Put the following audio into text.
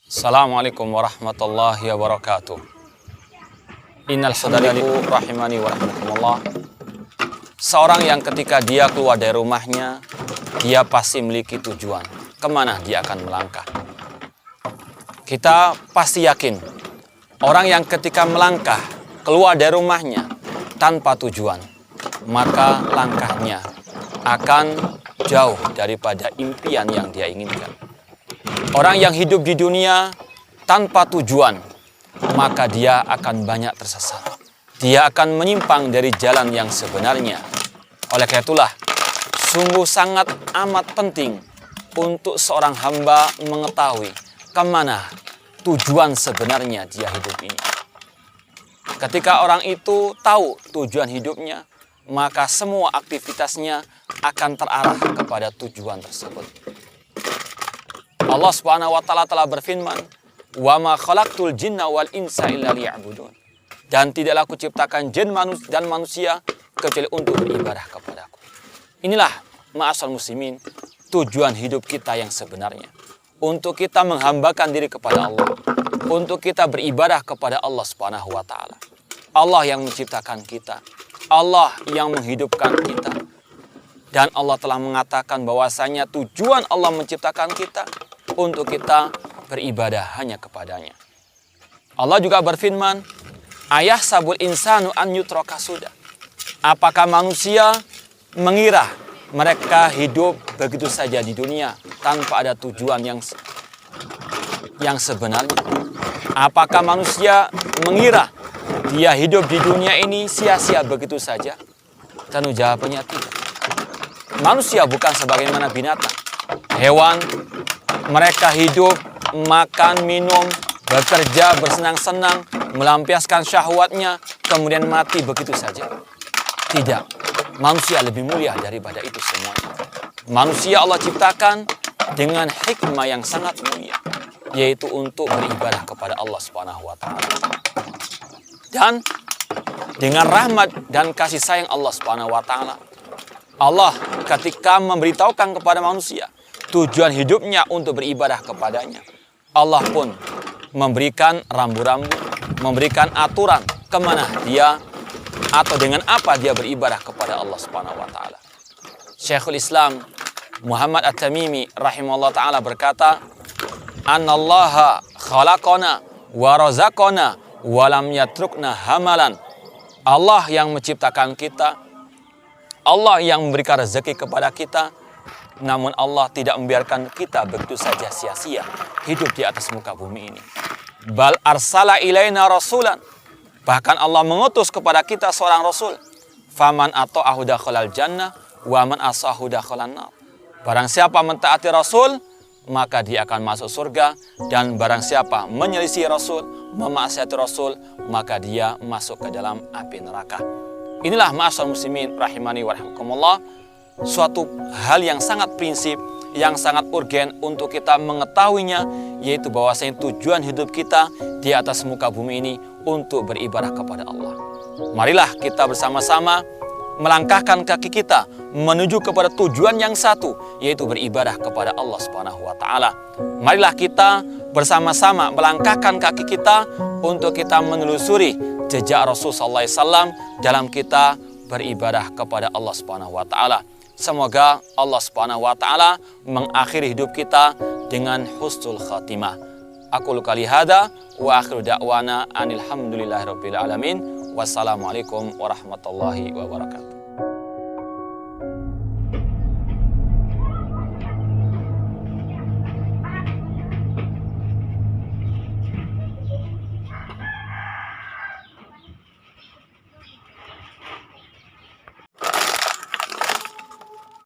Assalamualaikum warahmatullahi wabarakatuh. Innal hamdalillah rahimani wa rahmatullah. Seorang yang ketika dia keluar dari rumahnya, dia pasti memiliki tujuan kemana dia akan melangkah. Kita pasti yakin orang yang ketika melangkah keluar dari rumahnya tanpa tujuan, maka langkahnya akan jauh daripada impian yang dia inginkan. Orang yang hidup di dunia tanpa tujuan, maka dia akan banyak tersesat. Dia akan menyimpang dari jalan yang sebenarnya. Oleh karena itulah, sungguh sangat amat penting untuk seorang hamba mengetahui kemana tujuan sebenarnya dia hidup ini. Ketika orang itu tahu tujuan hidupnya, maka semua aktivitasnya akan terarah kepada tujuan tersebut. Allah Subhanahu wa taala telah berfirman, "Wa ma khalaqtul jinna wal insa illa liya'budun." Dan tidaklah aku ciptakan jin dan manusia kecuali untuk beribadah kepadaku. Inilah ma'asal muslimin, tujuan hidup kita yang sebenarnya. Untuk kita menghambakan diri kepada Allah, untuk kita beribadah kepada Allah Subhanahu wa taala. Allah yang menciptakan kita, Allah yang menghidupkan kita. Dan Allah telah mengatakan bahwasanya tujuan Allah menciptakan kita untuk kita beribadah hanya kepadanya. Allah juga berfirman, "Ayah sabul insanu an yutraka sudah." Apakah manusia mengira mereka hidup begitu saja di dunia tanpa ada tujuan yang sebenarnya? Apakah manusia mengira dia hidup di dunia ini sia-sia begitu saja? Tentu jawabannya tidak. Manusia bukan sebagaimana binatang, hewan. Mereka hidup, makan, minum, bekerja, bersenang-senang, melampiaskan syahwatnya, kemudian mati begitu saja. Tidak, manusia lebih mulia daripada itu semua. Manusia Allah ciptakan dengan hikmah yang sangat mulia, yaitu untuk beribadah kepada Allah Subhanahu wa taala. Dan dengan rahmat dan kasih sayang Allah Subhanahu wa taala, Allah ketika memberitahukan kepada manusia tujuan hidupnya untuk beribadah kepadanya, Allah pun memberikan rambu-rambu, memberikan aturan kemana dia atau dengan apa dia beribadah kepada Allah Subhanahu wa taala. Syekhul Islam Muhammad At-Tamimi rahimahullah taala berkata, "Anallaha khalaqana wa razaqana wa lam yatrukna hamalan." Allah yang menciptakan kita, Allah yang memberikan rezeki kepada kita, namun Allah tidak membiarkan kita begitu saja sia-sia hidup di atas muka bumi ini. Bal arsala ilaina rasulan. Bahkan Allah mengutus kepada kita seorang rasul. Faman ata'ahu dakhalal jannah wa man asahu dakhalan nar. Barang siapa mentaati rasul, maka dia akan masuk surga, dan barang siapa menyelisih rasul, memaksiati rasul, maka dia masuk ke dalam api neraka. Inilah ma'asyiral muslimin rahimani wa rahimakumullah, suatu hal yang sangat prinsip, yang sangat urgen untuk kita mengetahuinya, yaitu bahwasanya tujuan hidup kita di atas muka bumi ini untuk beribadah kepada Allah. Marilah kita bersama-sama melangkahkan kaki kita menuju kepada tujuan yang satu, yaitu beribadah kepada Allah Subhanahu wa taala. Marilah kita bersama-sama melangkahkan kaki kita untuk kita menelusuri jejak Rasul sallallahu alaihi wasallam dalam kita beribadah kepada Allah Subhanahu wa taala. Semoga Allah Subhanahu wa taala mengakhiri hidup kita dengan husnul khatimah. Aqulu qali hada wa akhiru da'wana anil hamdulillahirabbil alamin. Wassalamualaikum warahmatullahi wabarakatuh.